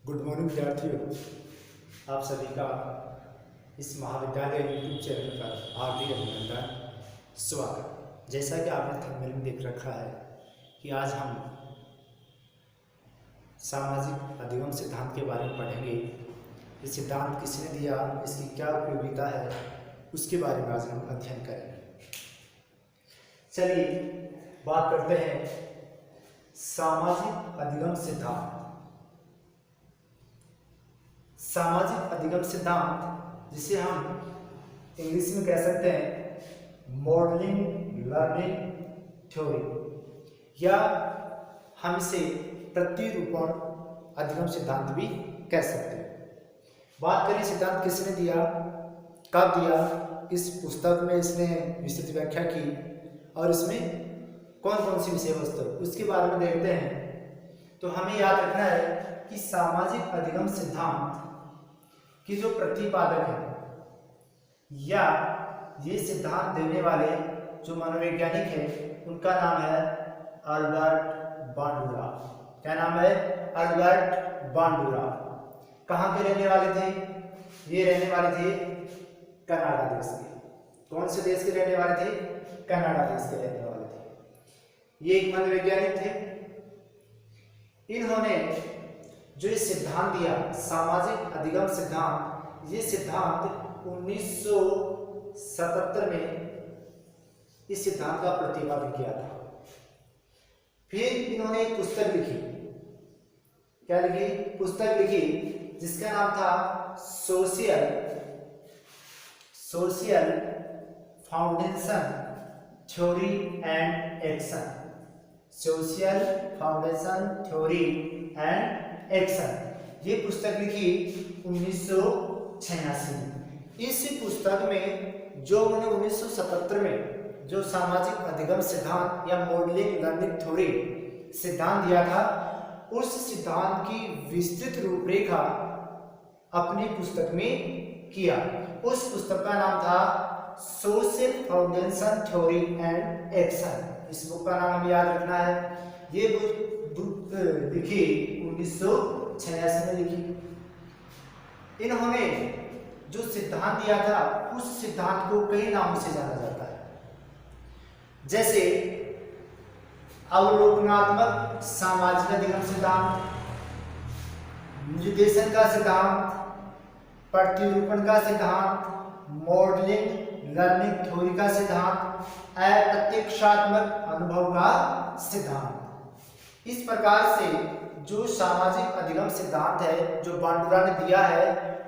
Good morning विद्यार्थियों, आप सभी का इस महाविद्यालय यूट्यूब चैनल पर हार्दिक अभिनंदन, स्वागत। जैसा कि आपने थंबनेल में देख रखा है कि आज हम सामाजिक अधिगम सिद्धांत के बारे में पढ़ेंगे। ये सिद्धांत किसने दिया, इसकी क्या उपयोगिता है, उसके बारे में आज हम अध्ययन करेंगे। चलिए बात करते हैं सामाजिक अधिगम सिद्धांत। सामाजिक अधिगम सिद्धांत, जिसे हम इंग्लिश में कह सकते हैं मॉडलिंग लर्निंग थ्योरी, या हम इसे प्रतिरूपण अधिगम सिद्धांत भी कह सकते हैं। बात करें सिद्धांत किसने दिया, कब दिया, किस पुस्तक में इसने विस्तृत व्याख्या की और इसमें कौन कौन सी विषय वस्तु, उसके बारे में देखते हैं। तो हमें याद रखना है कि सामाजिक अधिगम सिद्धांत कि जो प्रतिपादक है या ये सिद्धांत देने वाले जो मनोवैज्ञानिक है, उनका नाम है अल्बर्ट बांडुरा। क्या नाम है? अल्बर्ट बांडुरा। कहाँ के रहने वाले थे? ये रहने वाले थे कनाडा देश के। कौन से देश के रहने वाले थे? कनाडा देश के रहने वाले थे। ये एक मनोवैज्ञानिक थे। इन्होंने जो ये सिद्धांत दिया सामाजिक अधिगम सिद्धांत, ये सिद्धांत 1977 में इस सिद्धांत का प्रतिपादन किया था। फिर इन्होंने एक पुस्तक लिखी। क्या लिखी? पुस्तक लिखी जिसका नाम था social foundation theory and action. Social foundation theory and action, ये पुस्तक लिखी 1986 में। इस पुस्तक में जो उन्होंने 1977 में जो सामाजिक अधिगम सिद्धांत या मॉडलिंग लर्निंग थ्योरी सिद्धांत दिया था, उस सिद्धांत की विस्तृत रूपरेखा अपनी पुस्तक में किया। उस पुस्तक का नाम था social foundation theory and action. इस बुक का नाम हमें याद रखना है। ये बुक लिखी 1986 में लिखी। इन्होंने जो सिद्धांत दिया था, उस सिद्धांत को कई नामों से जाना जाता है, जैसे अवलोकनात्मक सामाजिक अधिगम सिद्धांत, निर्देशन का सिद्धांत, प्रतिरूपण का सिद्धांत, मॉडलिंग लर्निंग थ्योरी का सिद्धांत, अप्रत्यक्षात्मक अनुभव का सिद्धांत। इस प्रकार से जो सामाजिक अधिगम सिद्धांत है जो बांडुरा ने दिया है,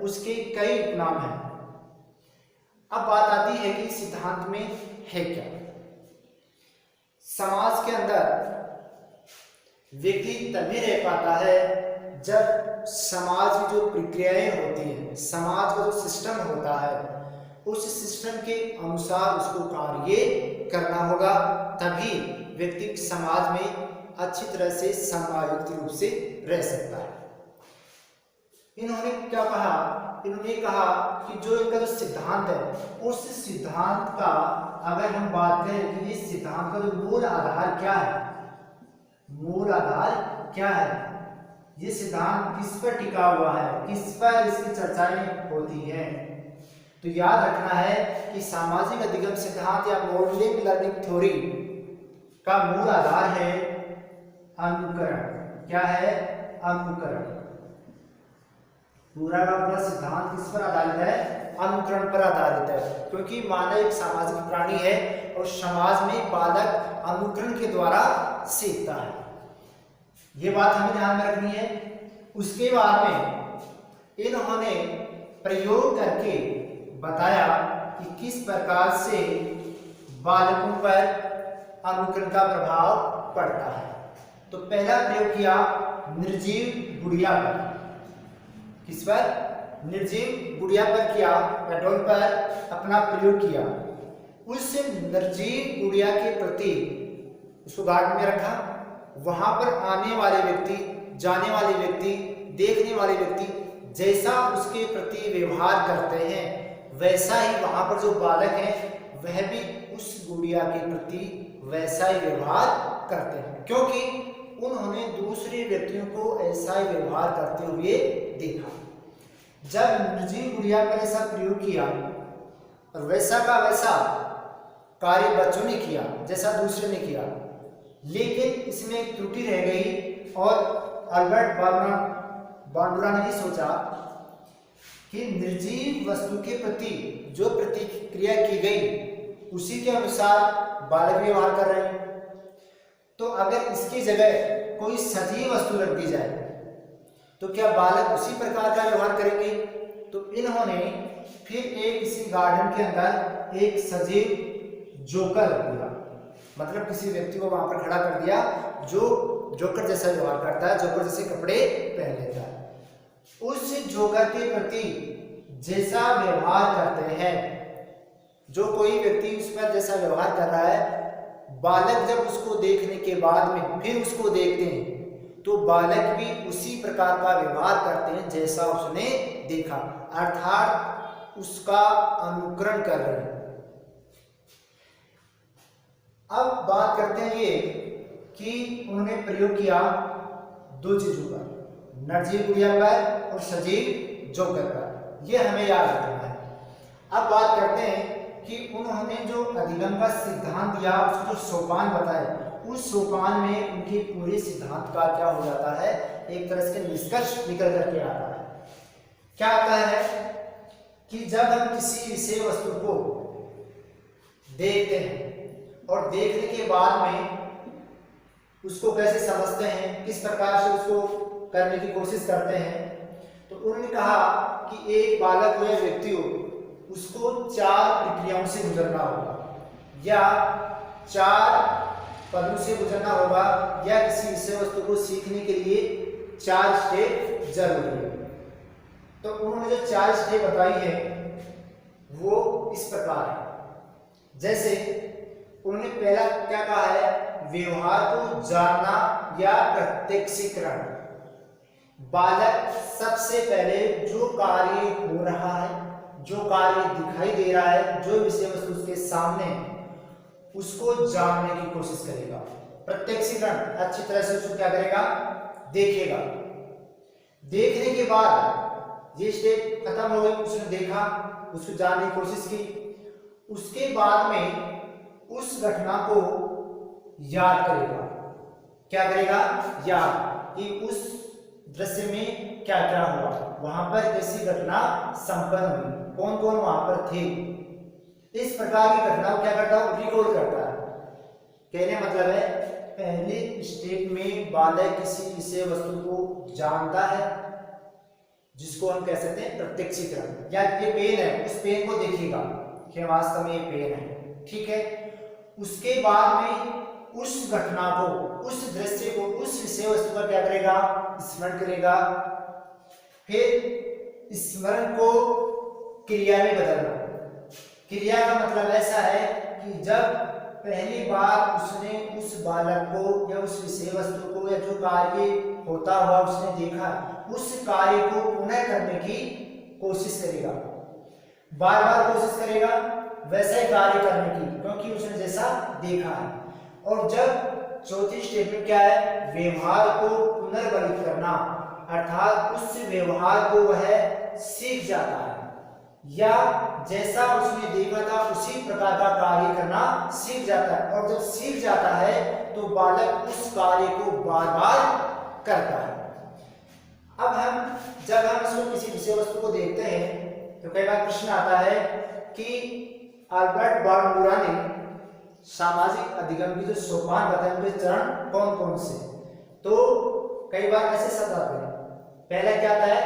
उसके कई उपनाम हैं। अब बात आती है कि सिद्धांत में है क्या। समाज के अंदर व्यक्ति तभी रह पाता है जब समाज की जो प्रक्रियाएं होती हैं, समाज का जो सिस्टम होता है, उस सिस्टम के अनुसार उसको कार्य करना होगा, तभी व्यक्ति समाज में अच्छी तरह से समायुक्त रूप से रह सकता है। इन्होंने क्या कहा? इन्होंने कहा कि जो इनका जो सिद्धांत है, उस सिद्धांत का अगर हम बात करें कि इस सिद्धांत का जो मूल आधार क्या है, मूल आधार क्या है, ये सिद्धांत किस पर टिका हुआ है, किस पर इसकी चर्चाएं होती हैं, तो याद रखना है कि सामाजिक अधिगम सिद्धांत या मॉडलिंग लर्निंग थ्योरी का मूल आधार है अनुकरण। क्या है? अनुकरण। पूरा का पूरा सिद्धांत किस पर आधारित है? अनुकरण पर आधारित है, क्योंकि मानव एक सामाजिक प्राणी है और समाज में बालक अनुकरण के द्वारा सीखता है। यह बात हमें ध्यान में रखनी है। उसके बाद में इन्होंने प्रयोग करके बताया कि किस प्रकार से बालकों पर अनुकरण का प्रभाव पड़ता है। तो पहला प्रयोग किया निर्जीव गुड़िया पर। किस पर? निर्जीव गुड़िया पर किया, या डॉल पर अपना प्रयोग किया। उस निर्जीव गुड़िया के प्रति उसको गार्डन में रखा। वहां पर आने वाले व्यक्ति, जाने वाले व्यक्ति, देखने वाले व्यक्ति जैसा उसके प्रति व्यवहार करते हैं, वैसा ही वहां पर जो बालक है वह भी उस गुड़िया के प्रति वैसा ही व्यवहार करते हैं। क्योंकि उन्होंने दूसरे व्यक्तियों को ऐसा ही व्यवहार करते हुए देखा। जब निर्जीव गुड़िया पर ऐसा प्रयोग किया और वैसा का वैसा कार्य बच्चों ने किया जैसा दूसरे ने किया, लेकिन इसमें एक त्रुटि रह गई और अल्बर्ट बांडुरा ने सोचा कि निर्जीव वस्तु के प्रति जो प्रतिक्रिया की गई उसी के अनुसार बालक व्यवहार कर रहे हैं, तो अगर इसकी जगह कोई सजीव वस्तु रख दी जाए तो क्या बालक उसी प्रकार का व्यवहार करेंगे। तो इन्होंने फिर इसी गार्डन के अंदर एक सजीव जोकर रख दिया, मतलब किसी व्यक्ति को वहां पर खड़ा कर दिया जो जोकर जैसा व्यवहार करता है, जोकर जैसे कपड़े पहन लेता है। उस जोकर के प्रति जैसा व्यवहार करते हैं, जो कोई व्यक्ति उस पर जैसा व्यवहार कर रहा है, बालक जब उसको देखने के बाद में फिर उसको देखते हैं तो बालक भी उसी प्रकार का व्यवहार करते हैं जैसा उसने देखा, अर्थात उसका अनुकरण कर रहे हैं। अब बात करते हैं ये कि उन्होंने प्रयोग किया दो चीजों का, निर्जीव गुड़िया पर और सजीव जोकर पर, यह हमें याद रखना है। अब बात करते हैं कि उन्होंने जो अधिगम का सिद्धांत दिया, उसको जो सोपान बताए, उस सोपान में उनके पूरे सिद्धांत का क्या हो जाता है, एक तरह से निष्कर्ष निकल करके आता है। क्या आता है कि जब हम किसी विषय वस्तु को देखते हैं और देखने के बाद में उसको कैसे समझते हैं, किस प्रकार से उसको करने की कोशिश करते हैं, तो उन्होंने कहा कि एक बालक हो या व्यक्ति हो, उसको 4 प्रक्रियाओं से गुजरना होगा या 4 पदों से गुजरना होगा, या किसी विषय वस्तु को सीखने के लिए 4 स्टेप जरूरी है। तो उन्होंने जो 4 स्टेप बताई है वो इस प्रकार है। जैसे उन्होंने पहला क्या कहा है, व्यवहार को जानना या प्रत्यक्षीकरण। बालक सबसे पहले जो कार्य हो रहा है, जो कार्य दिखाई दे रहा है, जो विषय वस्तु उसके सामने, उसको जानने की कोशिश करेगा। प्रत्यक्षीकरण, अच्छी तरह से उसको क्या करेगा, देखेगा। देखने के बाद ये स्टेप खत्म हो गई, उसने देखा, उसको जानने की कोशिश की, उसके बाद में उस घटना को याद करेगा। क्या करेगा, याद, कि उस दृश्य में क्या क्या हुआ, वहां पर कैसी घटना संपन्न हुई, कौन कौन वहां पर थे। इस प्रकार की घटना को क्या करता है, रिकॉर्ड करता है। कहने मतलब है पहले स्टेप में बालक किसी विषय वस्तु को जानता है, जिसको हम कह सकते हैं प्रत्यक्षीकरण। या ये पेन है, उस पेन को देखेगा कि वास्तव में ये पेन है, ठीक है। उसके बाद में उस घटना को, उस दृश्य को, उस विषय वस्तु का क्या करेगा, स्मरण करेगा। फिर स्मरण को क्रिया में बदलना। क्रिया का मतलब ऐसा है कि जब पहली बार उसने उस बालक को या उस विषय वस्तु को या जो कार्य होता हुआ उसने देखा, उस कार्य को पुनः करने की कोशिश करेगा, बार बार कोशिश करेगा वैसे कार्य करने की, क्योंकि उसने जैसा देखा है। और जब चौथी स्टेप में क्या है, व्यवहार को पुनर्बलित करना, अर्थात उस व्यवहार को वह सीख जाता है, या जैसा उसने देखा था उसी प्रकार का कार्य करना सीख जाता है। और जब सीख जाता है तो बालक उस कार्य को बार बार करता है। अब जब हम इसको किसी विषय वस्तु को देखते हैं तो कई बार प्रश्न आता है कि अल्बर्ट बांडुरा ने सामाजिक अधिगम की जो सोपान बताए उनके चरण कौन कौन से, तो कई बार ऐसे शब्द आते हैं। पहला क्या आता है,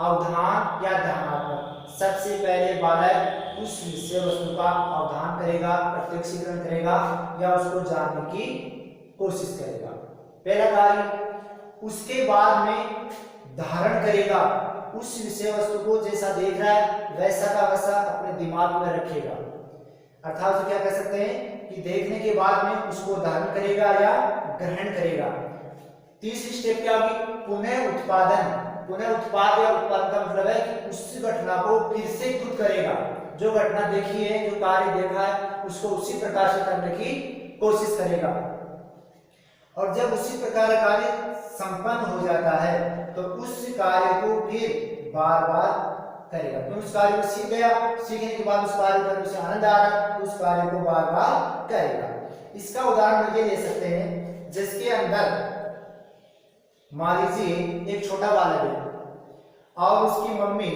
अवधान या ध्यानात्मक। सबसे पहले बालक उस विषय वस्तु का अवधान करेगा, प्रत्यक्षीकरण करेगा या उसको जानने की कोशिश करेगा, पहला कार्य। उसके बाद में धारण करेगा, उस विषय वस्तु को जैसा देख रहा है वैसा का वैसा अपने दिमाग में रखेगा, अर्थात उसे क्या कह सकते हैं कि देखने के बाद में उसको धारण करेगा या ग्रहण करेगा। तीसरी स्टेप क्या होगी, पुनः उत्पादन। पुनः उत्पाद या उत्पादन का मतलब है कि उस घटना को फिर से खुद करेगा, जो घटना देखी है, जो कार्य देखा है उसको उसी प्रकार से करने की कोशिश करेगा। और जब उसी प्रकार का कार्य संपन्न हो जाता है तो उस कार्य को फिर बार बार करेगा। तो उस कार्य को सीख गया, सीखने के बाद उस कार्य पर उसे आनंद आ रहा है, उस कार्य को बार बार करेगा। इसका उदाहरण ये ले सकते हैं, जिसके अंदर मान लीजिए एक छोटा बालक है और उसकी मम्मी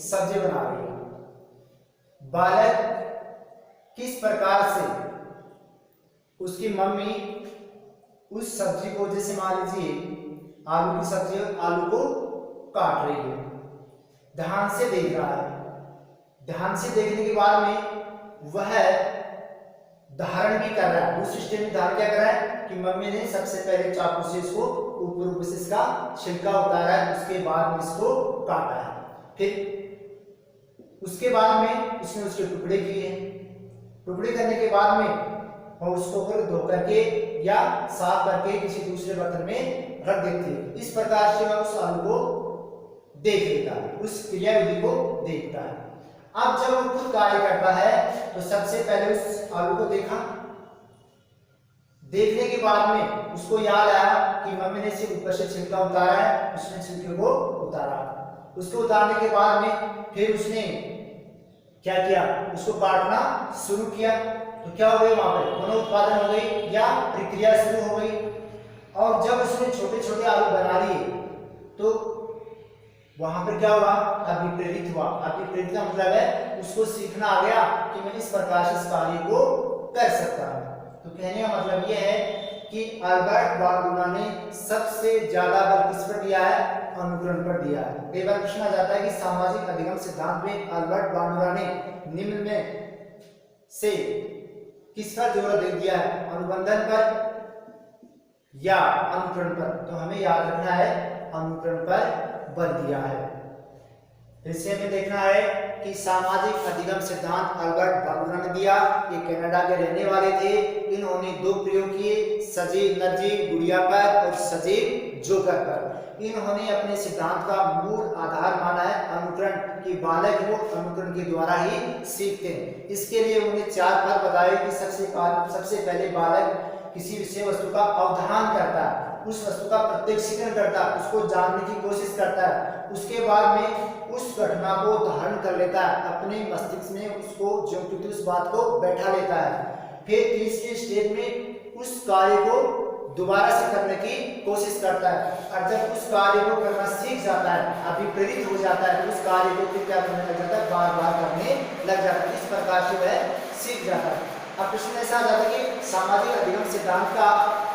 सब्जी बना रही है। बालक किस प्रकार से उसकी मम्मी उस सब्जी को, जैसे मान लीजिए आलू की सब्जी, आलू को काट रही है, ध्यान से देख रहा है। ध्यान से देखने के बाद में वह धारण भी कर रहा है, उस स्टेज में धारण क्या कर रहा है कि मम्मी ने सबसे पहले चाकू से इसको ऊपर से इसका छिलका उतारा है, उसके बाद में इसको काटा है, फिर उसके बाद में उसने उसके टुकड़े किए। टुकड़े करने के बाद में वह उसको फिर धो करके या साफ करके किसी दूसरे बर्तन में रख देती है। इस प्रकार से वह उस आलू को देख लेता है, उस क्रियाविधि को देखता है। अब जब वो खुद कार्य करता है तो सबसे पहले उस आलू को देखा, देखने के बाद में उसको याद आया कि मम्मी ने सिर्फ ऊपर से छिलका उतारा है, उसने छिलके को उतारा। उसको उतारने के बाद में फिर उसने क्या किया, उसको काटना शुरू किया। तो क्या हो गई, वहां पर पुनः हो गई या प्रक्रिया शुरू हो गई। और जब उसने छोटे छोटे आलू बना लिए तो वहां पर क्या हुआ, अभिप्रेरित हुआ। अभिप्रेरित का मतलब है उसको सीखना आ गया कि मैं इस प्रकार से इस कार्य को कर सकता हूं। तो कहने का मतलब यह है कि अल्बर्ट बांडुरा ने सबसे ज्यादा बल किस पर दिया है, अनुकरण पर दिया है। कई बार पूछा जाता है कि सामाजिक अधिगम सिद्धांत में अल्बर्ट बांडुरा ने निम्न में से किस पर जोर दे दिया है, अनुबंधन पर या अनुकरण पर। तो हमें याद रखना है अनुकरण पर बल दिया है। इससे हमें देखना है कि सामाजिक अधिगम सिद्धांत अल्बर्ट बांडुरा ने दिया। ये कनाडा के रहने वाले थे। इन्होंने दो प्रयोग किए, सजीव निर्जीव गुड़िया पर और सजीव जोकर पर। इन्होंने अपने सिद्धांत का मूल आधार माना है अनुकरण, कि बालक वो अनुकरण के द्वारा ही सीखते हैं। इसके लिए उन्होंने 4 पद बताए कि सबसे पहले बालक किसी विषय वस्तु का अवधान करता है, उस वस्तु का प्रत्यक्षीकरण करता है, उसको जानने की कोशिश करता है। उसके बाद में उस घटना को धारण कर लेता है अपने मस्तिष्क में, उसको जो कि उस बात को बैठा लेता है। फिर तीसरे स्टेज में उस कार्य को दोबारा से करने की कोशिश करता है, और जब उस कार्य को करना सीख जाता है, अभिप्रेरित हो जाता है, तो उस कार्य को फिर क्या करने लग जाता है, बार बार करने लग जाता है। इस प्रकार से वह सीख जाता है। अब प्रश्न ऐसा आ जाता है कि सामाजिक अधिगम सिद्धांत का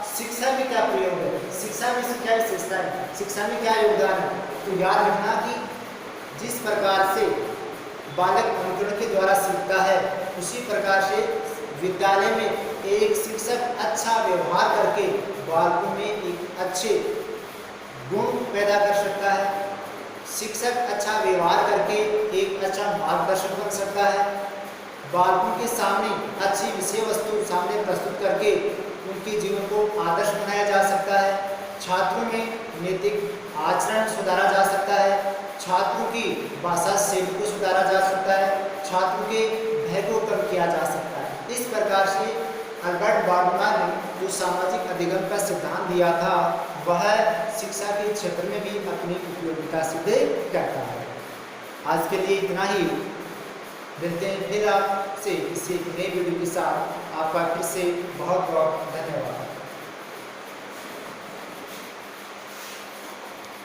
शिक्षा में क्या प्रयोग है, शिक्षा में क्या विशेषता है, शिक्षा में क्या योगदान है। तो याद रखना कि जिस प्रकार से बालक अनुकरण के द्वारा सीखता है, उसी प्रकार से विद्यालय में एक शिक्षक अच्छा व्यवहार करके बालकों में एक अच्छे गुण पैदा कर सकता है। शिक्षक अच्छा व्यवहार करके एक अच्छा मार्गदर्शक बन सकता है। बालकों के सामने अच्छी विषय वस्तु सामने प्रस्तुत करके उनके जीवन को आदर्श बनाया जा सकता है। छात्रों में नैतिक आचरण सुधारा जा सकता है। छात्रों की भाषा शैली को सुधारा जा सकता है। छात्रों के भय को कम किया जा सकता है। इस प्रकार से अल्बर्ट बांडुरा ने जो सामाजिक अधिगम का सिद्धांत दिया था, वह शिक्षा के क्षेत्र में भी अपनी उपयोगिता सिद्ध करता है। आज के लिए इतना ही। मिलते हैं फिर आपसे किसी नए वीडियो के साथ। आपका फिर से बहुत बहुत धन्यवाद।